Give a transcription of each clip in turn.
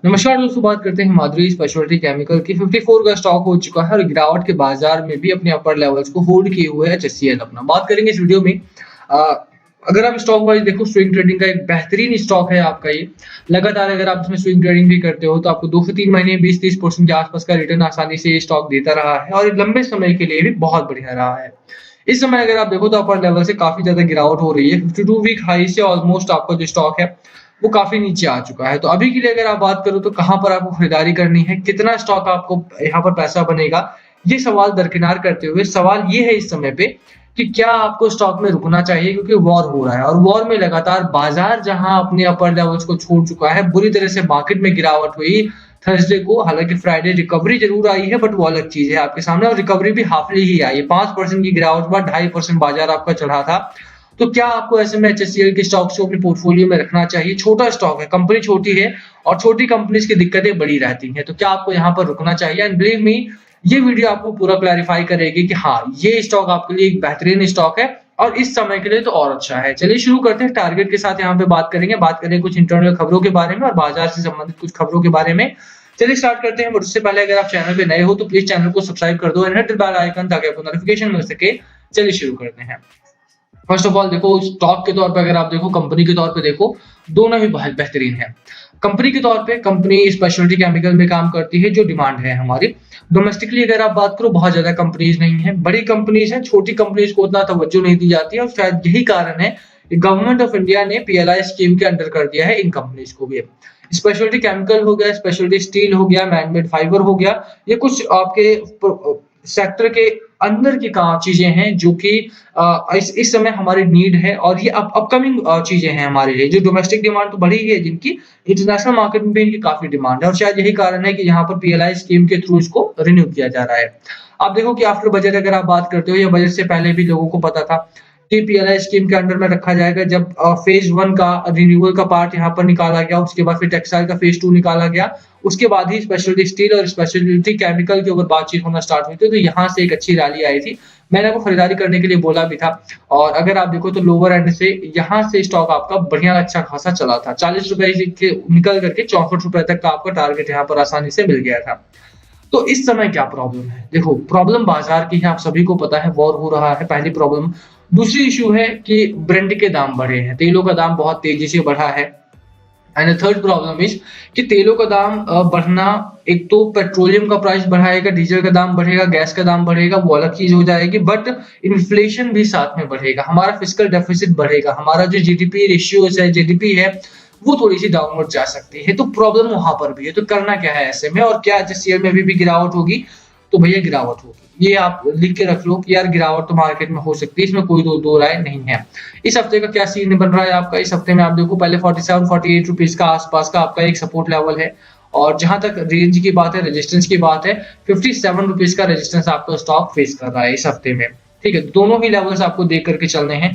नमस्कार दोस्तों, बात करते हैं माधुरी स्पेशलिटी केमिकल की 54 का स्टॉक हो चुका है और गिरावट के बाजार में भी अपने अपर लेवल्स को होल्ड किए हुए है एचसीएल अपना। बात करेंगे इस वीडियो में। अ, अगर आप स्टॉक वाइज देखो, स्विंग ट्रेडिंग का एक बेहतरीन स्टॉक है आपका ये। लगातार अगर आप इसमें स्विंग ट्रेडिंग भी करते हो तो आपको 2 से 3 महीने 20-30% के आसपास का रिटर्न आसानी से ये स्टॉक देता रहा है और लंबे समय के लिए भी बहुत बढ़िया रहा है। इस समय अगर आप देखो तो अपर लेवल से काफी ज्यादा गिरावट हो रही है। 52 वीक हाई से ऑलमोस्ट आपका जो स्टॉक है वो काफी नीचे आ चुका है। तो अभी के लिए अगर आप बात करो तो कहाँ पर आपको खरीदारी करनी है, कितना स्टॉक आपको यहाँ पर पैसा बनेगा, ये सवाल दरकिनार करते हुए सवाल ये है इस समय पे कि क्या आपको स्टॉक में रुकना चाहिए, क्योंकि वॉर हो रहा है और वॉर में लगातार बाजार जहां अपने अपर लेवल्स को छोड़ चुका है, बुरी तरह से मार्केट में गिरावट हुई थर्सडे को। हालांकि फ्राइडे रिकवरी जरूर आई है, बट वो अलग चीज है आपके सामने, और रिकवरी भी हाफली ही आई है। 5% की गिरावट के बाद 2.5% बाजार आपका चढ़ा था। तो क्या आपको ऐसे में एचसीएल के स्टॉक्स को अपने पोर्टफोलियो में रखना चाहिए? छोटा स्टॉक है, कंपनी छोटी है और छोटी कंपनीज की दिक्कतें बड़ी रहती हैं, तो क्या आपको यहाँ पर रुकना चाहिए? एंड बिलीव मी, ये वीडियो आपको पूरा क्लैरिफाई करेगी कि हाँ, ये स्टॉक आपके लिए एक बेहतरीन स्टॉक है और इस समय के लिए तो और अच्छा है। चलिए शुरू करते हैं। टारगेट के साथ यहाँ पे बात करेंगे कुछ इंटरनल खबरों के बारे में और बाजार से संबंधित कुछ खबरों के बारे में। चलिए स्टार्ट करते हैं, बट उससे पहले अगर आप चैनल पे नए हो तो प्लीज चैनल को सब्सक्राइब कर दो and hit the bell icon ताकि आपको नोटिफिकेशन मिल सके। चलिए शुरू करते हैं। फर्स्ट ऑफ ऑल देखो, स्टॉक के तौर पे अगर आप देखो, कंपनी के तौर पे देखो, दोनों ही बहुत बेहतरीन है। कंपनी के तौर पे कंपनी स्पेशलिटी केमिकल में काम करती है, जो डिमांड है हमारी। डोमेस्टिकली अगर आप बात करो, बहुत ज्यादा कंपनीज नहीं है, बड़ी कंपनीज हैं, छोटी कंपनीज को उतना तवज्जो नहीं दी जाती है और शायद यही कारण है कि गवर्नमेंट ऑफ इंडिया ने पीएलआई स्कीम के अंडर कर दिया है इन कंपनीज को भी। स्पेशलिटी केमिकल हो गया, स्पेशलिटी स्टील हो गया, मैनमेड फाइबर हो गया, ये कुछ आपके सेक्टर के अंदर की चीजें हैं जो कि इस समय हमारी नीड है और ये अपकमिंग चीजें हैं हमारे लिए। जो डोमेस्टिक डिमांड तो बढ़ी ही है, जिनकी इंटरनेशनल मार्केट में भी इनकी काफी डिमांड है और शायद यही कारण है कि यहाँ पर पीएलआई स्कीम के थ्रू इसको रिन्यू किया जा रहा है। आप देखो कि आफ्टर बजट अगर आप बात करते हो या बजट से पहले भी लोगों को पता था कि पीएलआई स्कीम के अंडर में रखा जाएगा। जब फेज 1 का रिन्यूअल का पार्ट यहाँ पर निकाला गया, उसके बाद फिर टेक्सटाइल का फेज 2 निकाला गया, उसके बाद ही स्पेशलिटी स्टील और स्पेशलिटी केमिकल के ऊपर बातचीत होना स्टार्ट हुई थी। तो यहाँ से एक अच्छी रैली आई थी। मैंने आपको खरीदारी करने के लिए बोला भी था और अगर आप देखो तो लोअर एंड से यहाँ से स्टॉक आपका बढ़िया अच्छा खासा चला था। 40 रुपए से निकल करके 64 रुपए तक का आपका टारगेट यहाँ पर आसानी से मिल गया था। तो इस समय क्या प्रॉब्लम है? देखो, प्रॉब्लम बाजार की है, आप सभी को पता है, वॉर हो रहा है, पहली प्रॉब्लम। दूसरी इशू है कि ब्रेंड के दाम बढ़े हैं, तेलों का दाम बहुत तेजी से बढ़ा है। एंड थर्ड प्रॉब्लम इज कि तेलों का दाम बढ़ना, एक तो पेट्रोलियम का प्राइस बढ़ाएगा, डीजल का दाम बढ़ेगा, गैस का दाम बढ़ेगा, वो अलग चीज हो जाएगी, बट इन्फ्लेशन भी साथ में बढ़ेगा, हमारा फिस्कल डेफिसिट बढ़ेगा, हमारा जो जीडीपी रेशियो है, जीडीपी है, वो थोड़ी सी डाउनवर्ड जा सकती है। तो प्रॉब्लम वहां पर भी है। तो करना क्या है ऐसे में, और क्या शेयर में भी गिरावट होगी? तो भैया गिरावट होगी, ये आप लिख के रख लो कि यार गिरावट तो मार्केट में हो सकती है, इसमें कोई दो राय नहीं है। इस हफ्ते का क्या सीन बन रहा है आपका? इस हफ्ते में आप देखो, पहले 47-48 रुपीज का आसपास का आपका एक सपोर्ट लेवल है और जहां तक रेंज की बात है, रेजिस्टेंस की बात है, 57 रुपीज का रेजिस्टेंस आपका स्टॉक फेस कर रहा है इस हफ्ते में। ठीक है, दोनों ही लेवल्स आपको देख करके चलने हैं।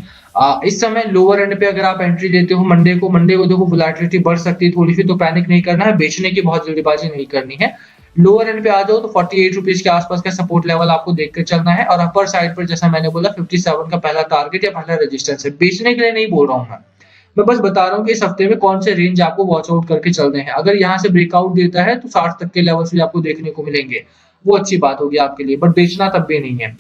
इस समय लोअर एंड पे अगर आप एंट्री लेते हो मंडे को देखो वोलेटिलिटी बढ़ सकती है थोड़ी सी, तो पैनिक नहीं करना है, बेचने की बहुत जल्दीबाजी नहीं करनी है। लोअर एंड पे आ जाओ तो 48 रुपीज के आसपास का सपोर्ट लेवल आपको देख कर चलना है और अपर साइड पर जैसा मैंने बोला 57 का पहला टारगेट या पहला रेजिस्टेंस है। बेचने के लिए नहीं बोल रहा हूँ मैं बस बता रहा हूँ कि इस हफ्ते में कौन से रेंज आपको वॉच आउट करके चलने हैं। अगर यहाँ से ब्रेकआउट देता है तो 60 तक के लेवल्स भी आपको देखने को मिलेंगे, वो अच्छी बात होगी आपके लिए, बट बेचना तब भी नहीं है।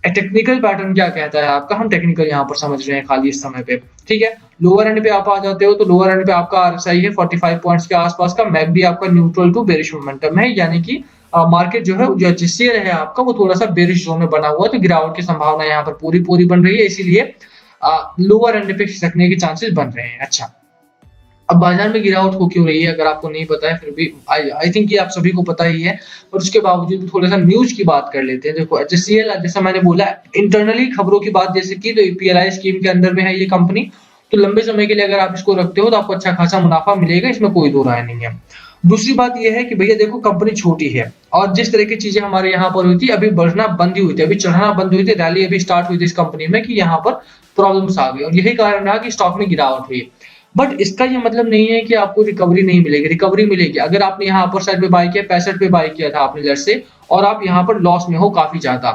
टेक्निकल पैटर्न क्या कहता है आपका, हम टेक्निकल यहाँ पर समझ रहे हैं खाली इस समय पे। ठीक है, लोअर एंड पे आप आ जाते हो तो लोअर एंड पे आपका आरएसआई है 45 पॉइंट्स के आसपास का, मैकडी आपका न्यूट्रल टू बेरिश मोमेंटम है, यानी कि मार्केट जो है, जो एचसीएल है आपका, वो थोड़ा सा बेरिश जोन में बना हुआ है, तो गिरावट की संभावना यहाँ पर पूरी बन रही है, इसीलिए लोअर एंड पे खिसकने के चांसेस बन रहे हैं। अच्छा, अब बाजार में गिरावट हो क्यों रही है अगर आपको नहीं पता है, फिर भी आई थिंक ये आप सभी को पता ही है, और उसके बावजूद थोड़ा सा न्यूज की बात कर लेते हैं। देखो, एचसीएल जैसा मैंने बोला, इंटरनली खबरों की बात जैसे की, तो पीएलआई स्कीम के अंदर में है ये कंपनी, तो लंबे समय के लिए अगर आप इसको रखते हो तो आपको अच्छा खासा मुनाफा मिलेगा, इसमें कोई दो राय नहीं है। दूसरी बात यह है कि भैया देखो, कंपनी छोटी है और जिस तरह की चीजें हमारे यहाँ पर हुई थी, अभी बढ़ना बंद ही हुई थी, अभी चढ़ना बंद हुई थी, रैली अभी स्टार्ट हुई थी इस कंपनी में कि यहाँ पर प्रॉब्लम्स आ गई और यही कारण रहा कि स्टॉक में गिरावट हुई। बट इसका ये मतलब नहीं है कि आपको रिकवरी नहीं मिलेगी, रिकवरी मिलेगी। अगर आपने यहाँ अपर साइड पे बाय किया, 65 पे बाय किया था आपने लेट्स से, और आप यहाँ पर लॉस में हो काफी ज्यादा,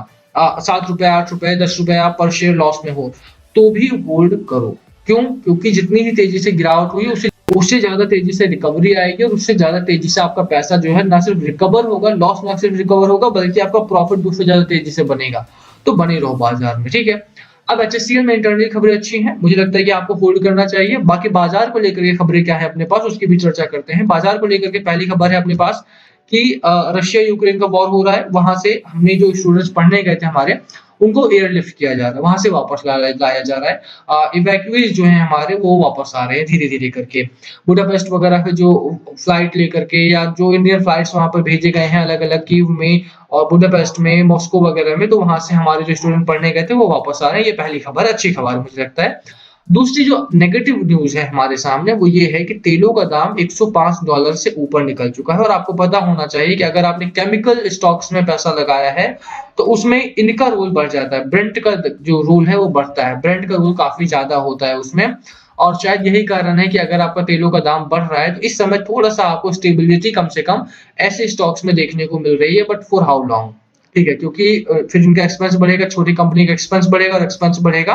7 रुपए, 8 रुपए, 10 रुपए आप पर शेयर लॉस में हो, तो भी होल्ड करो। क्यों? क्योंकि जितनी ही तेजी से गिरावट हुई, उसी उससे ज़्यादा तेज़ी से रिकवरी आएगी और उससे ज़्यादा तेज़ी से आपका पैसा जो है ना सिर्फ रिकवर होगा, लॉस ना सिर्फ रिकवर होगा बल्कि आपका प्रॉफिट भी उससे ज़्यादा तेज़ी से बनेगा। तो बने रहो बाज़ार में, ठीक है? अब एचएससीएल में इंटरनल खबरें अच्छी हैं, मुझे लगता है कि आपको होल्ड करना चाहिए। बाकी बाज़ार को लेकर के खबरें क्या है अपने पास उसकी भी चर्चा करते हैं। बाज़ार को लेकर के पहली खबर है अपने पास कि रशिया यूक्रेन का वॉर हो रहा है, वहाँ से हमने जो स्टूडेंट्स पढ़ने गए थे हमारे, उनको एयरलिफ्ट किया जा रहा है, वहाँ से वापस लाया जा रहा है। इवैक्यूएज जो हैं हमारे वो वापस आ रहे हैं धीरे-धीरे करके। बुडापेस्ट वगैरह के जो फ्लाइट लेकर के या जो इंडियन फ्लाइट्स वहाँ पर भेजे गए हैं अलग-अलग कीव में और बुडापेस्ट में, मॉस्को वगैरह में, तो वहाँ से हमारे जो स्टूडेंट पढ़ने गए थे वो वापस आ रहे हैं। ये पहली खबर अच्छी खबर है मुझे लगता है। दूसरी जो नेगेटिव न्यूज़ है हमारे सामने वो ये है कि तेलों का दाम $105 से ऊपर निकल चुका है और आपको पता होना चाहिए कि अगर आपने केमिकल स्टॉक्स में पैसा लगाया है, तो उसमें इनका रोल बढ़ जाता है। ब्रेंट का जो रोल है वो बढ़ता है। ब्रेंट का रोल काफ़ी ज़्यादा होता है उसमें और शायद यही कारण है कि अगर आपका तेलों का दाम बढ़ रहा है, तो इस समय थोड़ा-सा आपको स्टेबिलिटी कम से कम ऐसे स्टॉक्स में देखने को मिल रही है बट फॉर हाउ लॉन्ग? ठीक है, क्योंकि फिर इनका एक्सपेंस बढ़ेगा, छोटी कंपनी का एक्सपेंस बढ़ेगा और एक्सपेंस बढ़ेगा,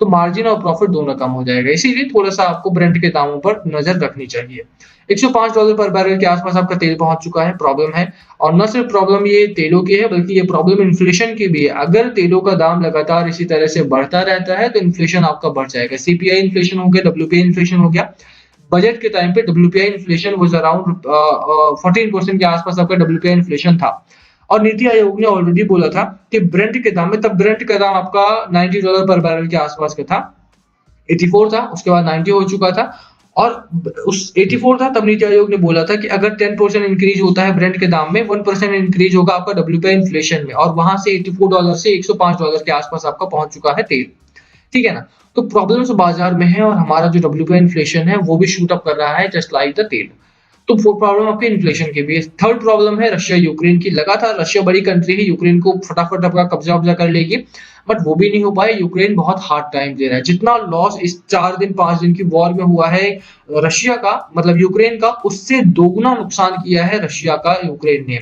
तो मार्जिन और प्रॉफिट दोनों कम हो जाएगा। इसीलिए थोड़ा-सा आपको ब्रेंट के दामों पर नज़र रखनी चाहिए। $105 पर बैरल के आस-पास आपका तेल पहुँच चुका है, प्रॉब्लम है और ना सिर्फ प्रॉब्लम ये तेलों की है बल्कि ये प्रॉब्लम इन्फ्लेशन की भी है। अगर तेलों का दाम लगातार इसी तरह से बढ़ता रहता है, तो इन्फ्लेशन आपका बढ़ जाएगा। सीपीआई इन्फ्लेशन हो गया, डब्ल्यूपीआई इन्फ्लेशन हो गया। बजट के टाइम पे डब्ल्यूपीआई इन्फ्लेशन वाज़ अराउंड 14% के आस-पास आपका डब्ल्यूपीआई इन्फ्लेशन था। और नीति आयोग ने ऑलरेडी बोला था कि ब्रेंट के दाम में तब ब्रेंट का दाम आपका $90 पर बैरल के आसपास का था, 84 था, उसके बाद 90 हो चुका था और उस 84 था तब नीति आयोग ने बोला था कि अगर 10% इंक्रीज होता है ब्रेंट के दाम में 1% इंक्रीज होगा आपका डब्ल्यूपीआई इन्फ्लेशन में और वहां से $84 से $105 के आसपास आपका पहुंच चुका है तेल, ठीक है ना? तो प्रॉब्लम्स बाजार में है और हमारा जो डब्ल्यूपीआई इन्फ्लेशन है वो भी शूट अप कर रहा है जस्ट लाइक द तेल। तो फोर्थ प्रॉब्लम आपकी इन्फ्लेशन की भी है। थर्ड प्रॉब्लम है रशिया यूक्रेन की। लगातार रशिया बड़ी कंट्री है, यूक्रेन को फटाफट अपना कब्जा-वब्जा कर लेगी, बट वो भी नहीं हो पाए। यूक्रेन बहुत हार्ड टाइम दे रहा है। जितना लॉस इस 4 दिन 5 दिन की वॉर में हुआ है रशिया का मतलब यूक्रेन का, उससे दोगुना नुकसान किया है रशिया का यूक्रेन ने।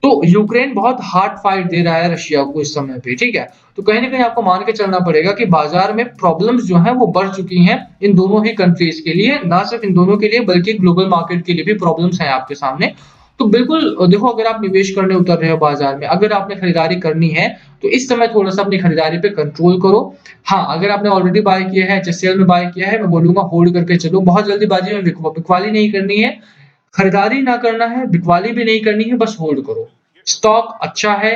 तो यूक्रेन बहुत हार्ड फाइट दे रहा है रशिया को इस समय पे, ठीक है? तो कहीं न कहीं आपको मान के चलना पड़ेगा कि बाजार में प्रॉब्लम्स जो हैं वो बढ़ चुकी हैं इन दोनों ही कंट्रीज़ के लिए, ना सिर्फ इन दोनों के लिए बल्कि ग्लोबल मार्केट के लिए भी प्रॉब्लम्स हैं आपके सामने। तो बिल्कुल देखो अगर आप निवेश करने उतर रहे हो बाजार में, अगर आपने खरीदारी करनी है, तो इस समय थोड़ा-सा अपनी खरीदारी पे कंट्रोल करो। हाँ, अगर आपने ऑलरेडी बाय किया है, एचएससीएल में बाय किया है, मैं बोलूँगा होल्ड करके चलो, बहुत जल्दीबाजी में बिकवाली नहीं करनी है, खरीदारी ना करना है, बिकवाली भी नहीं करनी है, बस होल्ड करो। स्टॉक अच्छा है,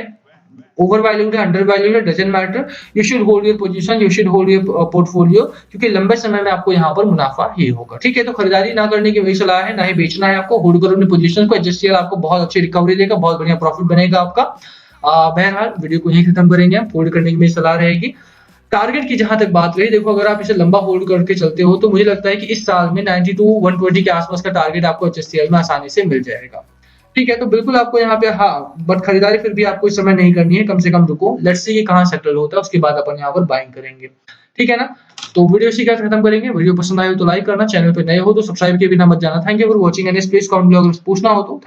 ओवर वैल्यूड है, अंडर वैल्यूड है, doesn't matter. You should hold your position, you should hold your portfolio क्योंकि लंबे समय में आपको यहाँ पर मुनाफा ही होगा। ठीक है? तो खरीदारी ना करने की वही सलाह है, ना ही बेचना है आपको। होल्ड करो अपनी पोजीशन को, एचएससीएल आपको बहुत अच्छी रिकवरी देगा, बहुत बढ़िया प्रॉफिट बनेगा आपका। बहरहाल वीडियो को यहीं खत्म करेंगे हम, होल्ड करने की मेरी सलाह रहेगी। टारगेट की जहाँ तक बात रही, देखो अगर आप इसे लंबा होल्ड करके चलते हो, तो मुझे लगता है कि इस साल में 90 टू 120 के आसपास का टारगेट आपको एचएससीएल में आसानी से मिल जाएगा। ठीक है, तो बिल्कुल आपको यहाँ पे हाँ, बट खरीदारी फिर भी आपको इस समय नहीं करनी है, कम से कम रुको। लेट्स सी ये कहाँ सेटल होता है, उसके बाद अपन यहाँ पर बाइंग करेंगे। ठीक है ना? तो वीडियो इसी के साथ खत्म करेंगे। वीडियो पसंद आए हो तो लाइक करना, चैनल पे नए हो तो सब्सक्राइब किए बिना मत जाना। Thank you for watching and please comment में अगर पूछना हो तो।